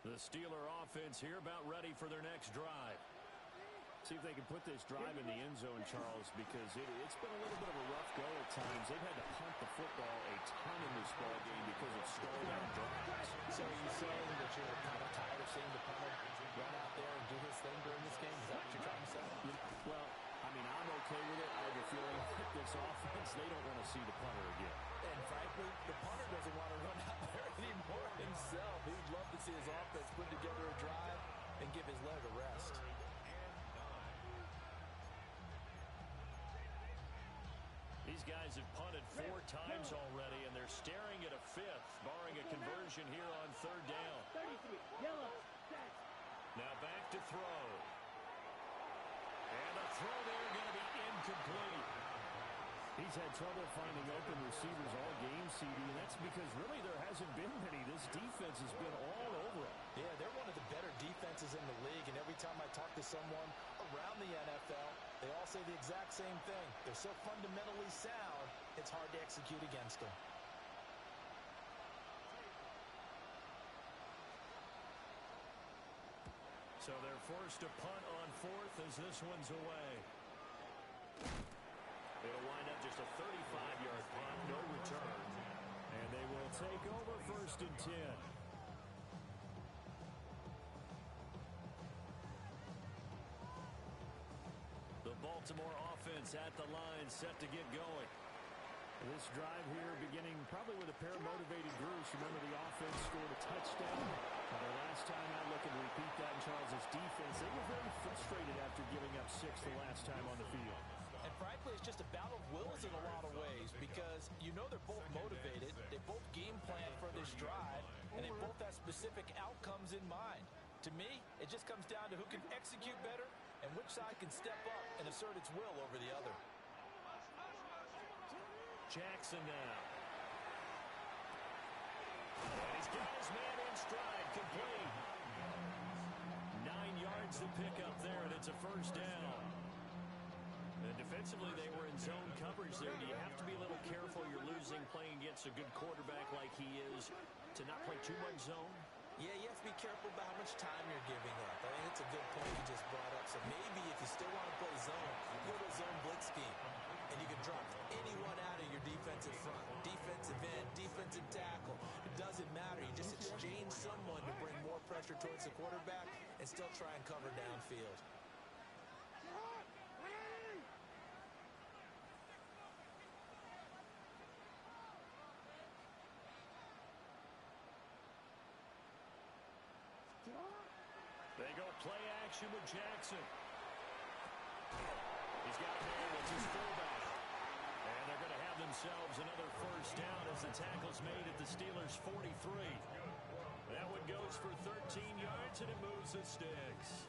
The Steeler offense here about ready for their next drive. See if they can put this drive in the end zone, Charles, because it's been a little bit of a rough go at times. They've had to punt the football a ton in this ball game because of stalled out drives. So are you saying that you're kind of tired of seeing the punter run out there and do his thing during this game? Is that what you're trying to say? Well, I mean, I'm okay with it. I have a feeling that this offense, they don't want to see the punter again. And frankly, the punter doesn't want to run out there anymore himself. He'd love to see his offense put together a drive and give his leg a rest. These guys have punted 4 times already, and they're staring at a 5th, barring a conversion here on 3rd down. Now back to throw. And the throw there going to be incomplete. He's had trouble finding open receivers all game, CD, and that's because really there hasn't been many. This defense has been all over him. Yeah, they're one of the better defenses in the league, and every time I talk to someone around the NFL, they all say the exact same thing. They're so fundamentally sound, it's hard to execute against them. So they're forced to punt on 4th as this one's away. It'll wind up just a 35-yard punt, no return. And they will take over 1st and 10. The Baltimore offense at the line, set to get going. This drive here beginning probably with a pair of motivated groups. Remember, the offense scored a touchdown. The last time I look and repeat that in Charles' defense, they were very frustrated after giving up 6 the last time on the field. And frankly, it's just a battle of wills in a lot of ways because you know they're both motivated, they both game plan for this drive, and they both have specific outcomes in mind. To me, it just comes down to who can execute better and which side can step up and assert its will over the other. Jackson now. And he's got his man in stride, complete. 9 yards to pick up there, and it's a 1st down. And defensively, they were in zone coverage there. Do you have to be a little careful? You're losing playing against a good quarterback like he is to not play too much zone? Yeah, you have to be careful about how much time you're giving up. I think it's a good point you just brought up. So maybe if you still want to play zone, go to a zone blitz scheme. And you can drop anyone out of your defensive front. Defensive end, defensive tackle. It doesn't matter. You just exchange someone to bring more pressure towards the quarterback and still try and cover downfield. They go play action with Jackson. He's got man with his fullback. And they're going to have themselves another 1st down as the tackle's made at the Steelers' 43. That one goes for 13 yards, and it moves the sticks.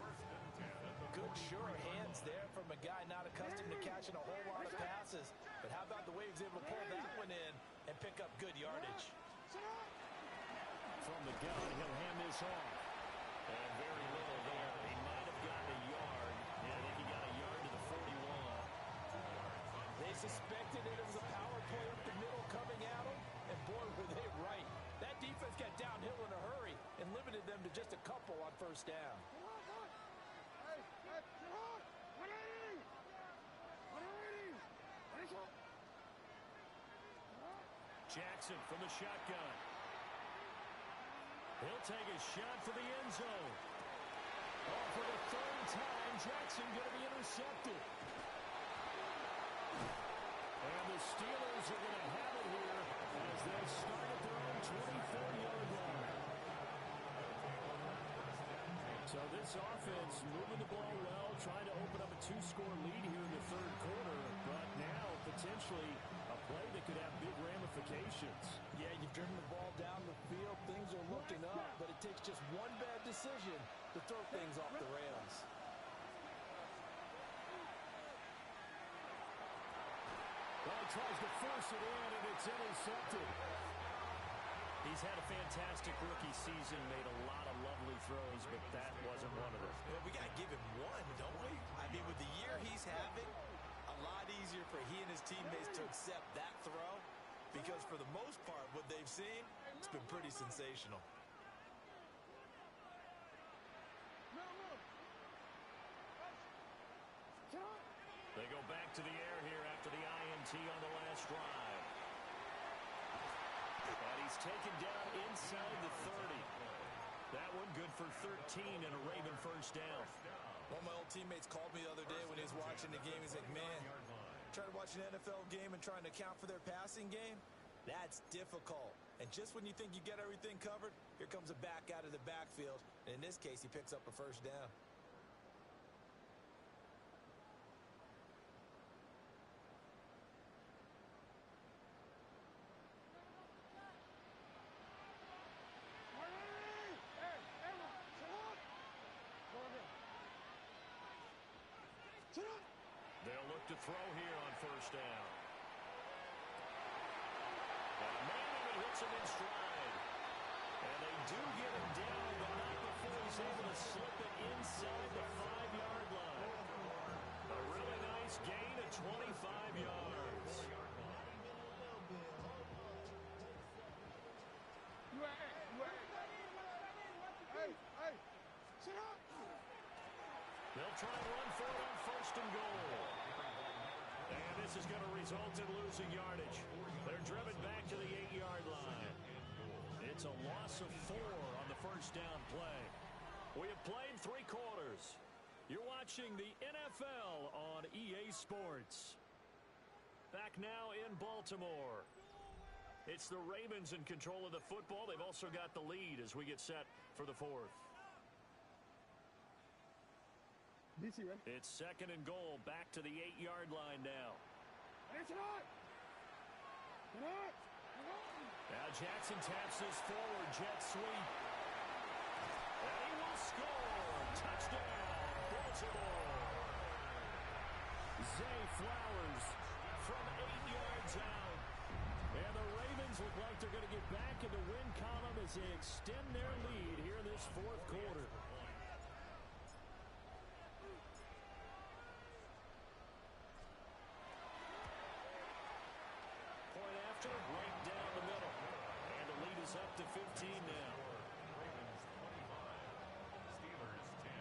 Good, sure hands there from a guy not accustomed to catching a whole lot of passes. But how about the way he was able to pull that one in and pick up good yardage? From the gun, he'll hand this off. And very little there. He might have gotten a yard. Yeah, I think he got a yard to the 41. They suspected it was a power play up the middle coming at them, and boy, were they right. That defense got downhill in a hurry and limited them to just a couple on 1st down. Jackson from the shotgun. He'll take a shot for the end zone. Oh, for the 3rd time, Jackson going to be intercepted. And the Steelers are going to have it here as they start at their own 24-yard line. So this offense moving the ball well, trying to open up a 2-score lead here in the 3rd quarter, but now potentially a play that could have big ramifications. Yeah, you've driven the ball down the field, things are looking up, but it takes just one bad decision to throw things off the rails. Well, he tries to force it in, and it's intercepted. He's had a fantastic rookie season, made a lot of lovely throws, but that wasn't one of them. Well, we got to give him one, don't we? I mean, with the year he's having, a lot easier for he and his teammates to accept that throw because for the most part, what they've seen, it's been pretty sensational. taken down inside the 30. That one good for 13 and a Raven first down. One of my old teammates called me the other day when he was watching the game. He's like, man, trying to watch an NFL game and trying to account for their passing game, that's difficult. And just when you think you get everything covered, here comes a back out of the backfield. And in this case, he picks up a first down. They'll look to throw here on first down. And Manning hits him in stride. And they do get him down, but not before he's able to slip it inside the 5-yard line. A really nice gain of 25 yards. They'll try and run for it on first and goal. And this is going to result in losing yardage. They're driven back to the 8-yard line. It's a loss of 4 on the first down play. We have played 3 quarters. You're watching the NFL on EA Sports. Back now in Baltimore. It's the Ravens in control of the football. They've also got the lead as we get set for the 4th. It's second and goal, back to the 8-yard line now. Now Jackson taps this forward, jet sweep. And he will score. Touchdown, Baltimore. Zay Flowers from 8 yards out. And the Ravens look like they're going to get back in the win column as they extend their lead here in this 4th quarter. Right down the middle. And the lead is up to 15 now. Ravens 25, Steelers 10.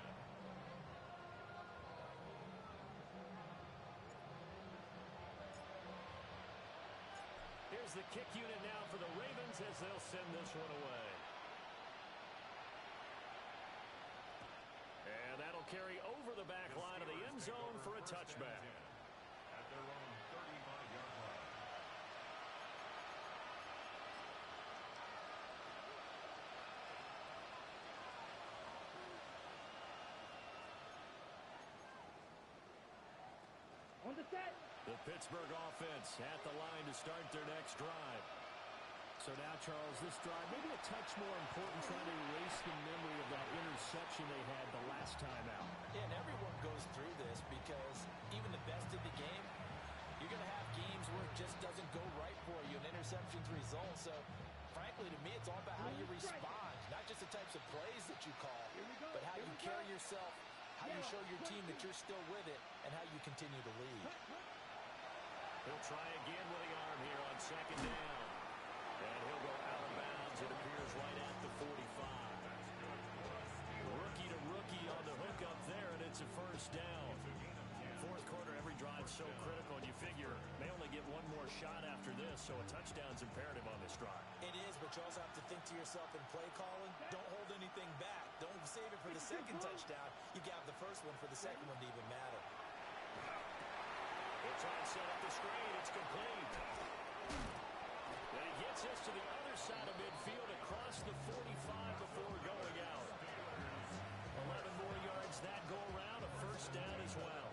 Here's the kick unit now for the Ravens as they'll send this one away. And that'll carry over the back line of the end zone for a touchback. At their own 35-yard line. The Pittsburgh offense at the line to start their next drive. So now, Charles, this drive maybe a touch more important, trying to erase the memory of that interception they had the last time out. Yeah, and everyone goes through this because even the best in the game, you're going to have games where it just doesn't go right for you, and interceptions result. So, frankly, to me, it's all about how you respond, not just the types of plays that you call, but how you carry yourself, how you show your team that you're still with it, and how you continue to lead. He'll try again with the arm here on second down. And he'll go out of bounds. It appears right at the 45. Rookie to rookie on the hook up there, and it's a first down. 4th quarter, every drive so critical, and you figure they only get one more shot after this, so a touchdown's imperative on this drive. It is, but you also have to think to yourself in play calling, don't hold anything back. Don't save it for the second touchdown. You got the first one for the second one to even matter. They'll try and set up the screen. It's complete. And he gets us to the other side of midfield across the 45 before going out. 11 more yards that go around, a first down as well.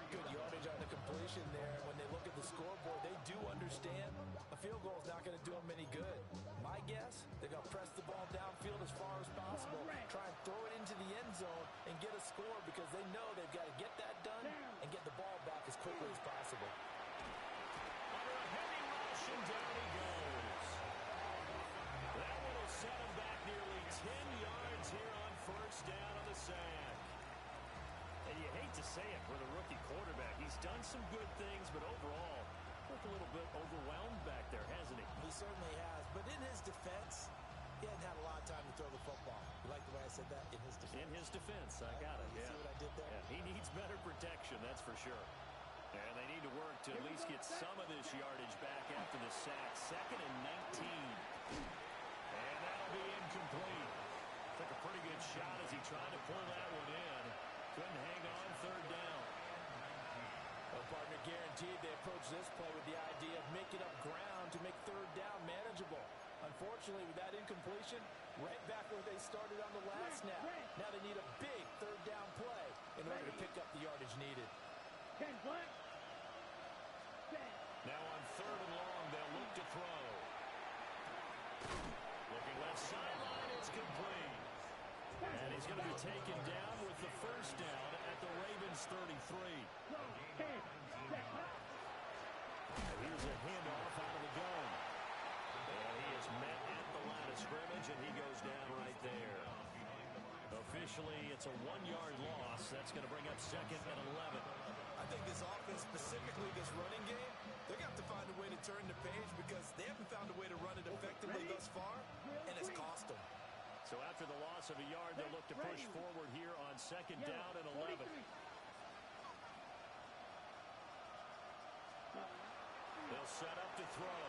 Good yardage on the completion there. When they look at the scoreboard, they do understand a field goal is not going to do them any good. My guess, they're going to press the ball downfield as far as possible, try and throw it into the end zone and get a score because they know they've got to get that done and get the ball back as quickly as possible. Under a heavy rush, and down he goes. That one will set him back nearly 10 yards here on first down on the sack. And you hate to say it for the rookie quarterback. He's done some good things, but overall, looked a little bit overwhelmed back there, hasn't he? He certainly has. But in his defense, he hasn't had a lot of time to throw the football. You like the way I said that? In his defense. In his defense, I got it. You see what I did there? Yeah, he needs better protection, that's for sure. And they need to work to at least get some of this yardage back after the sack. 2nd and 19. Partner guaranteed they approach this play with the idea of making up ground to make third down manageable. Unfortunately, with that incompletion, right back where they started on the last snap. Now they need a big third down play in order to pick up the yardage needed. Now on third and long, they'll look to throw. Looking left sideline, it's complete. And he's going to be taken down with the first down at the Ravens 33. And here's a handoff out of the gun. And he is met at the line of scrimmage, and he goes down right there. Officially, it's a 1-yard loss. That's going to bring up second and 11. I think this offense, specifically this running game, they're going to have to find a way to turn the page because they haven't found a way to run it effectively thus far, and it's cost them. So after the loss of a yard, they'll look to push forward here on second down and 11. They'll set up to throw.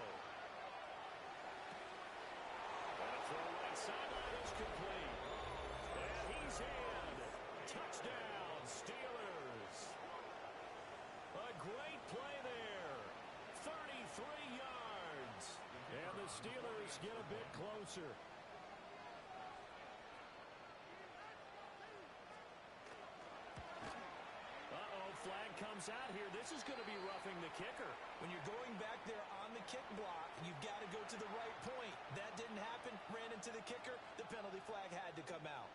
And a throw right sideline is complete. And he's in. Touchdown, Steelers. A great play there. 33 yards. And the Steelers get a bit closer. Flag comes out here. This is going to be roughing the kicker. When you're going back there on the kick block, you've got to go to the right point. That didn't happen. Ran into the kicker. The penalty flag had to come out.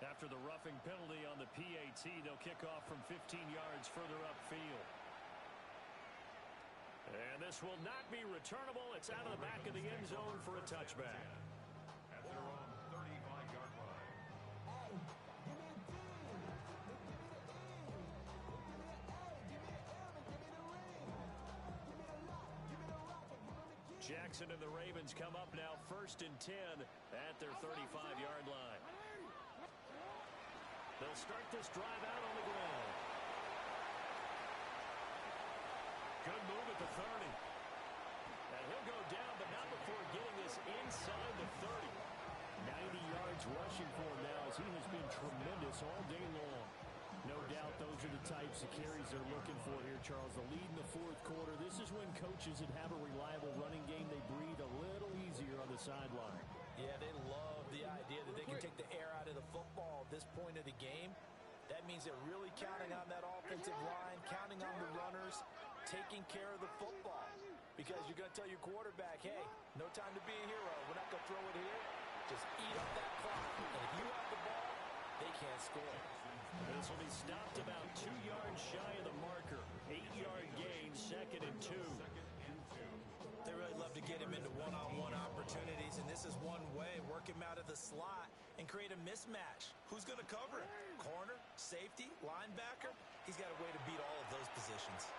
After the roughing penalty on the PAT, they'll kick off from 15 yards further upfield. And this will not be returnable. It's out of the back of the end zone for a touchback. At their own 35-yard line. Jackson and the Ravens come up now first and 10 at their 35-yard line. They'll start this drive out on the ground. Good move at the 30. And he'll go down, but not before getting this inside the 30. 90 yards rushing for him now as he has been tremendous all day long. No doubt those are the types of carries they're looking for here, Charles. The lead in the fourth quarter. This is when coaches that have a reliable running game, they breathe a little easier on the sideline. Yeah, they love the idea that they can take the air out of the football at this point of the game. That means they're really counting on that offensive line, counting on the runners, taking care of the football. Because you're going to tell your quarterback, hey, no time to be a hero. We're not going to throw it here. Just eat up that clock. And if you have the ball, they can't score. This will be stopped about 2 yards shy of the marker. 8-yard gain, second and 2. They really love to get him into one-on-one opportunities, and this is one way. Work him out of the slot and create a mismatch. Who's going to cover him? Corner, safety, linebacker? He's got a way to beat all of those positions.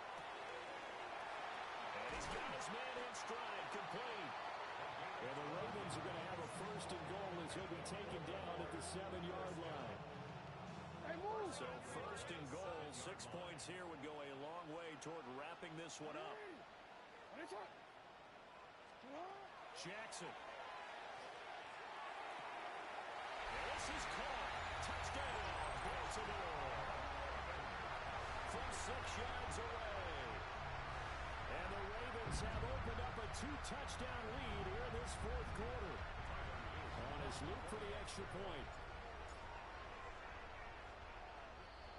And he's got his man in stride, complete. And the Ravens are going to have a first and goal as he'll be taken down at the 7-yard line. So first and goal, 6 points here would go a long way toward wrapping this one up. Jackson. And this is caught. Touchdown, Baltimore. From 6 yards away. And the Ravens have opened up a 2-touchdown lead here in this fourth quarter. On his loop for the extra point.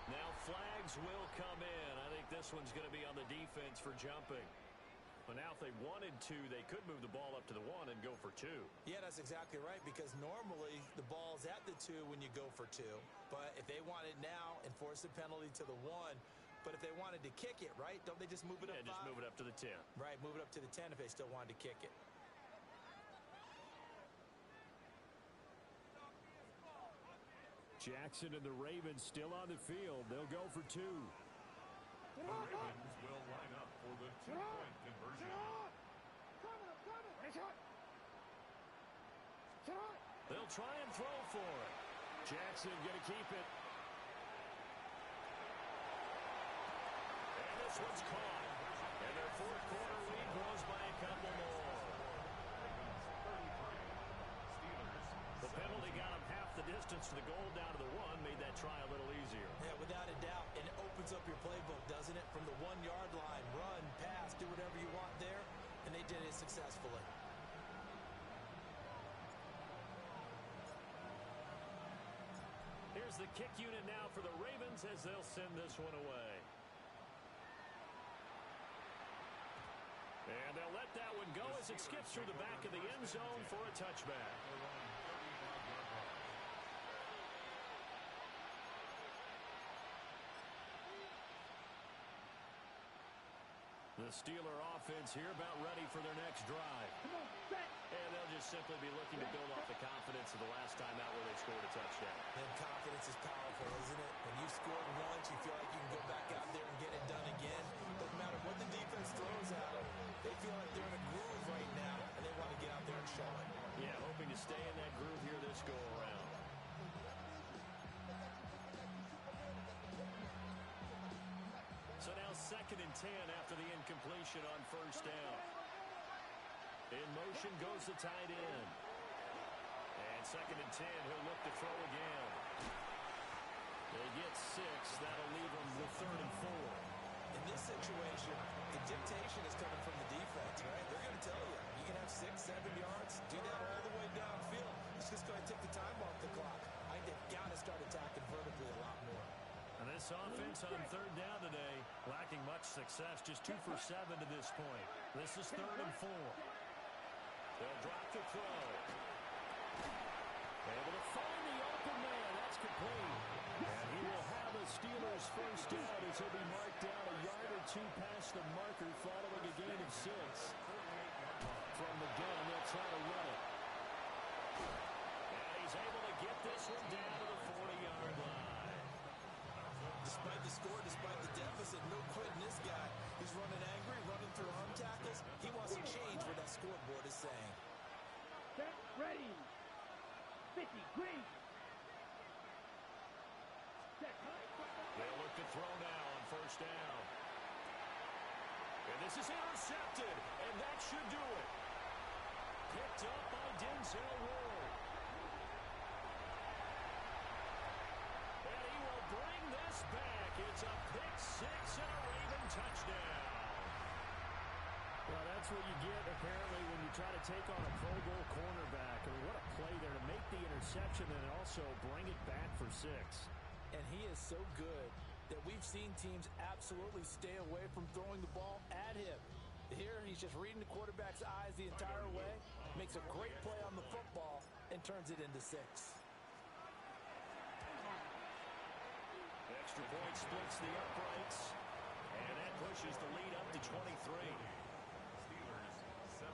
Now flags will come in. I think this one's going to be on the defense for jumping. But now if they wanted to, they could move the ball up to the 1 and go for 2. Yeah, that's exactly right, because normally the ball's at the 2 when you go for 2. But if they want it now, enforce the penalty to the 1. But if they wanted to kick it, right, don't they just move it up 5? Yeah, just move it up to the 10. Right, move it up to the 10 if they still wanted to kick it. Jackson and the Ravens still on the field. They'll go for 2. The Ravens will line up for the 2-point conversion. They'll try and throw for it. Jackson going to keep it. this one's caught. And their fourth quarter lead grows by a couple more. The penalty got them half the distance to the goal down to the one, made that try a little easier. Yeah, without a doubt. And it opens up your playbook, doesn't it? From the 1-yard line, run, pass, do whatever you want there. And they did it successfully. Here's the kick unit now for the Ravens as they'll send this one away. And they'll let that one go as it skips through the back of the end zone for a touchback. The Steeler offense here about ready for their next drive. And they'll just simply be looking to build off the confidence of the last time out where they scored a touchdown. And confidence is powerful, isn't it? When you've scored once, you feel like you can go back out there and get it done again. Doesn't matter what the defense throws at them. They feel like they're in a groove right now, and they want to get out there and show it. Yeah, hoping to stay in that groove here this go-around. So now 2nd and 10 after the incompletion on first down. In motion goes the tight end. And 2nd and 10, he'll look to throw again. They get 6. That'll leave them with 3rd and 4. In this situation, the dictation is coming from the defense, right? They're going to tell you, you can have 6, 7 yards, do that all the way downfield. It's just going to take the time off the clock. I think they've got to start attacking vertically a lot more. And this offense on 3rd down today, lacking much success, just 2 for 7 to this point. This is 3rd and 4. They'll drop the throw. Able to find the open man. That's complete. And he will have a Steelers first down as he'll be marked down a yard or 2 past the marker following a gain of 6. From the gun, they'll try to run it. And he's able to get this one down to the 40-yard line. Despite the score, despite the deficit, no quitting this guy. He's running angry, running through arm tackles. He wants to change what that scoreboard is saying. Get ready. 50, green. They'll look to throw now on first down. And this is intercepted, and that should do it. Picked up by Denzel Ward. And he will bring this back. It's a pick 6 and a Raven touchdown. Well, that's what you get, apparently, when you try to take on a Pro Bowl cornerback. I mean, what a play there to make the interception and also bring it back for 6. And he is so good that we've seen teams absolutely stay away from throwing the ball at him. Here, he's just reading the quarterback's eyes the entire way, makes a great play on the football, and turns it into 6. Extra point splits the uprights, and that pushes the lead up to 23. Steelers 17.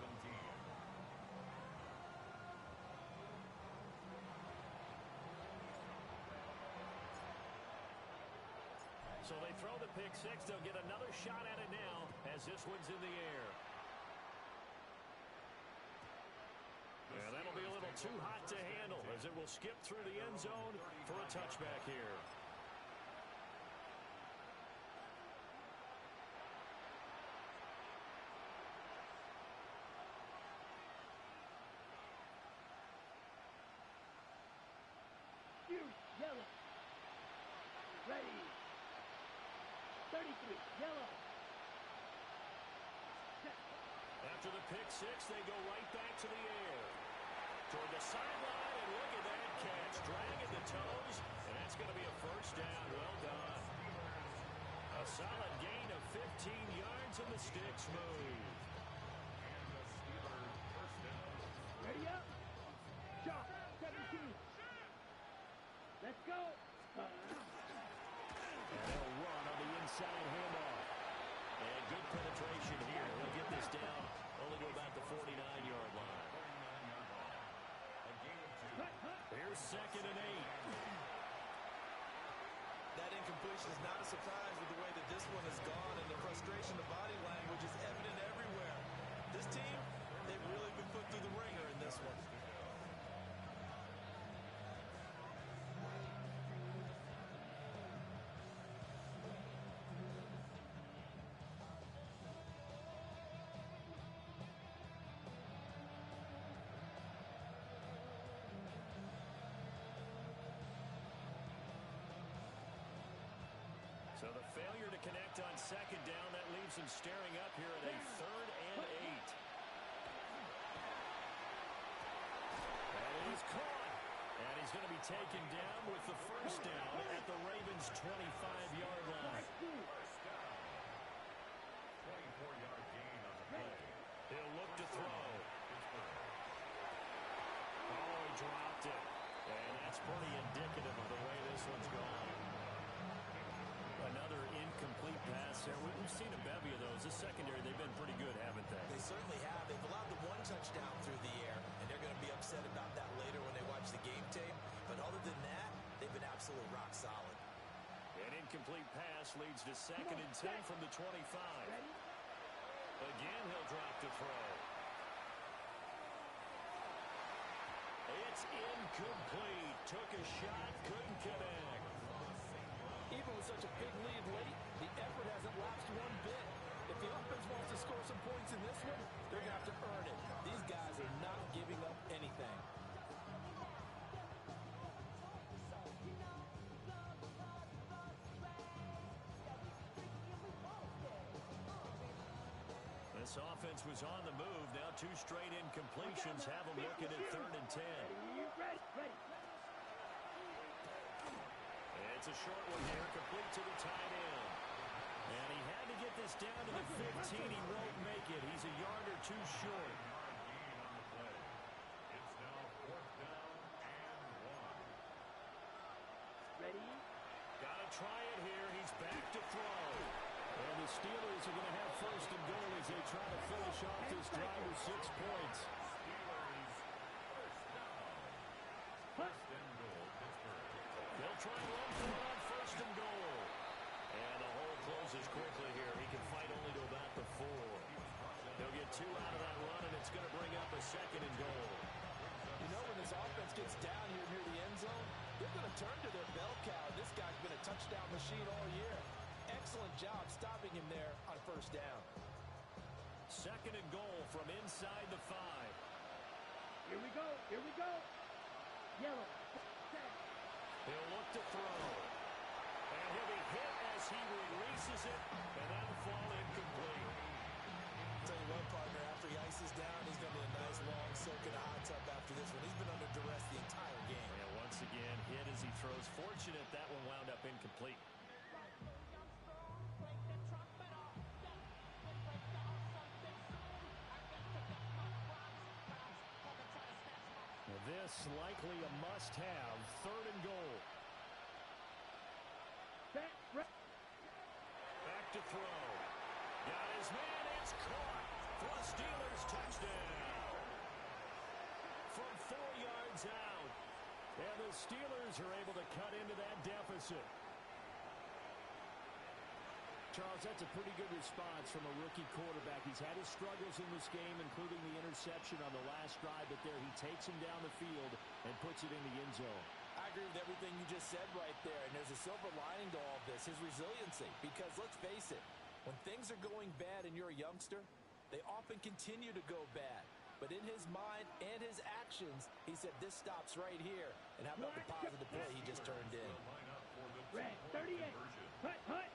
So they throw the pick 6. They'll get another shot at it now as this one's in the air. And that'll be a little too hot to handle as it will skip through the end zone for a touchback here. Yellow. Ready. 33, yellow. After the pick 6, they go right back to the air. Toward the sideline, and look at that catch. Dragging the toes, and that's going to be a first down. Well done. A solid gain of 15 yards, and the sticks move. Ready up. Shot. 17. Let's go. And they'll run on the inside handoff. And good penetration here. They'll get this down only to about the 49-yard line. Here's 2nd and 8. That incompletion is not a surprise with the way that this one has gone, and the frustration, the body language is evident everywhere. This team, they've really been put through the ringer in this one. So the failure to connect on second down, that leaves him staring up here at a 3rd and 8. And it is caught. And he's going to be taken down with the first down at the Ravens' 25-yard line. 24-yard gain on the play. He'll look to throw. Oh, he dropped it. And that's pretty indicative of the way this one's gone. Another incomplete pass there. We've seen a bevy of those. This secondary, they've been pretty good, haven't they? They certainly have. They've allowed the 1 touchdown through the air, and they're going to be upset about that later when they watch the game tape. But other than that, they've been absolutely rock solid. An incomplete pass leads to 2nd and 10 from the 25. Again, he'll drop to throw. It's incomplete. Took a shot, couldn't connect. Even with such a big lead late, the effort hasn't lapsed one bit. If the offense wants to score some points in this one, they're going to have to earn it. These guys are not giving up anything. This offense was on the move. Now 2 straight incompletions have them looking at 3rd and 10. Ready. It's a short one here, complete to the tight end. And he had to get this down to the 15. He won't make it. He's a yard or 2 short. Gain on the play. It's now 4th down and 1. Ready. Got to try it here. He's back to throw. And the Steelers are going to have 1st and goal as they try to finish off this drive with 6 points. They'll try and run for it on 1st and goal. And the hole closes quickly here. He can fight only to about the 4. He'll get 2 out of that run, and it's going to bring up a 2nd and goal. You know, when this offense gets down here near the end zone, they're going to turn to their bell cow. This guy's been a touchdown machine all year. Excellent job stopping him there on 1st down. 2nd and goal from inside the 5. Here we go. Yellow. He'll look to throw. And he'll be hit as he releases it, and that'll fall incomplete. Tell you what, partner, after he ices down, he's going to be a nice long soak in a hot tub after this one. He's been under duress the entire game. And once again, hit as he throws. Fortunate that one wound up incomplete. This likely a must-have. 3rd and goal. Back to throw. Got his man. It's caught for a Steelers touchdown. From 4 yards out. And the Steelers are able to cut into that deficit. Charles, that's a pretty good response from a rookie quarterback. He's had his struggles in this game, including the interception on the last drive, but there he takes him down the field and puts it in the end zone. I agree with everything you just said right there, and there's a silver lining to all of this, his resiliency. Because let's face it, when things are going bad and you're a youngster, they often continue to go bad. But in his mind and his actions, he said this stops right here. And how about the positive play he just turned in? Red, 38. Hut.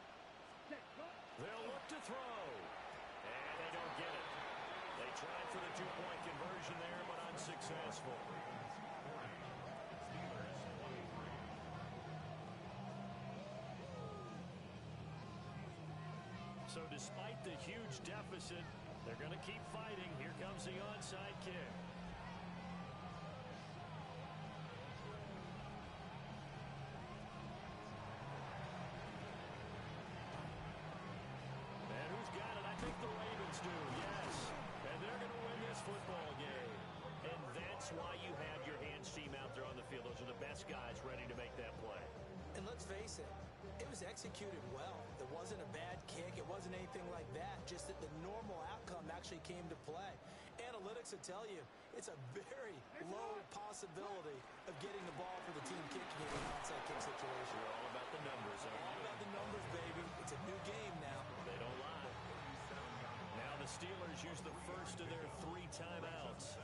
They'll look to throw. And they don't get it. They tried for the 2-point conversion there, but unsuccessful. So despite the huge deficit, they're going to keep fighting. Here comes the onside kick. And who's got it? I think the Ravens do, yes. And they're going to win this football game. And that's why you have your hands team out there on the field. Those are the best guys ready to make that play. And let's face it, it was executed well. It wasn't a bad kick. It wasn't anything like that. Just that the normal outcome actually came to play. Analytics will tell you it's a very low possibility of getting the ball for the team kicking in an onside kick situation. We're all about the numbers. All about the numbers, baby. It's a new game now. They don't lie. Now the Steelers use the first of their 3 timeouts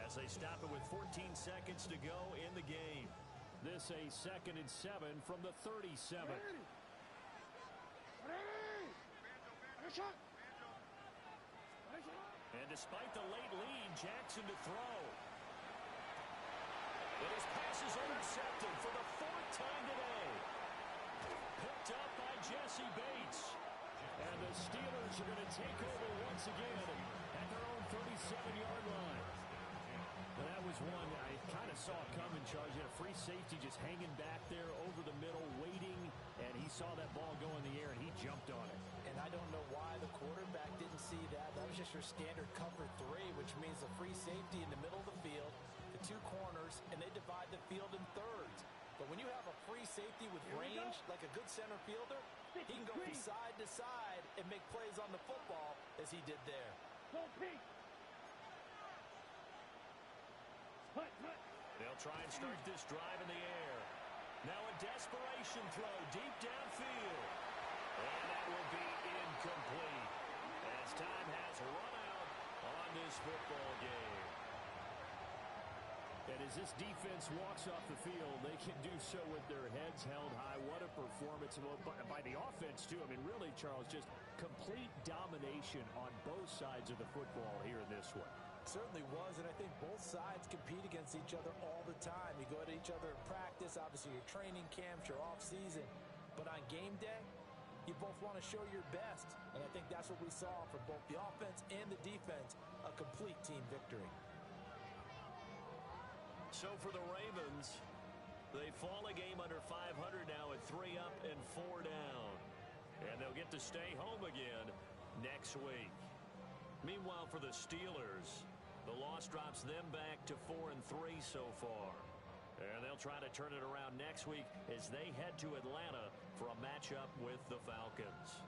as they stop it with 14 seconds to go in the game. This a 2nd and 7 from the 37. And despite the late lead, Jackson to throw. And his pass is intercepted for the 4th time today. Picked up by Jesse Bates. And the Steelers are going to take over once again at their own 37-yard line. Well, that was one I kind of saw coming, Charles. You had a free safety just hanging back there over the middle, waiting, and he saw that ball go in the air, and he jumped on it. And I don't know why the quarterback didn't see that. That was just your standard cover 3, which means a free safety in the middle of the field, the 2 corners, and they divide the field in thirds. But when you have a free safety with range, like a good center fielder, he can go from side to side and make plays on the football as he did there. They'll try and start this drive in the air. Now a desperation throw deep downfield. And that will be incomplete as time has run out on this football game. And as this defense walks off the field, they can do so with their heads held high. What a performance by the offense, too. I mean, really, Charles, just complete domination on both sides of the football here in this one. Certainly was, and I think both sides compete against each other all the time. You go at each other in practice, obviously your training camps, your off-season. But on game day, you both want to show your best. And I think that's what we saw from both the offense and the defense, a complete team victory. So for the Ravens, they fall a game under 500 now at 3 up and 4 down. And they'll get to stay home again next week. Meanwhile, for the Steelers, the loss drops them back to 4-3 so far. And they'll try to turn it around next week as they head to Atlanta for a matchup with the Falcons.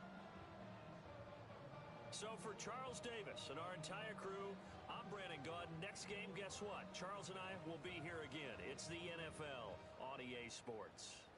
So for Charles Davis and our entire crew, I'm Brandon Gaudin. Next game, guess what? Charles and I will be here again. It's the NFL on EA Sports.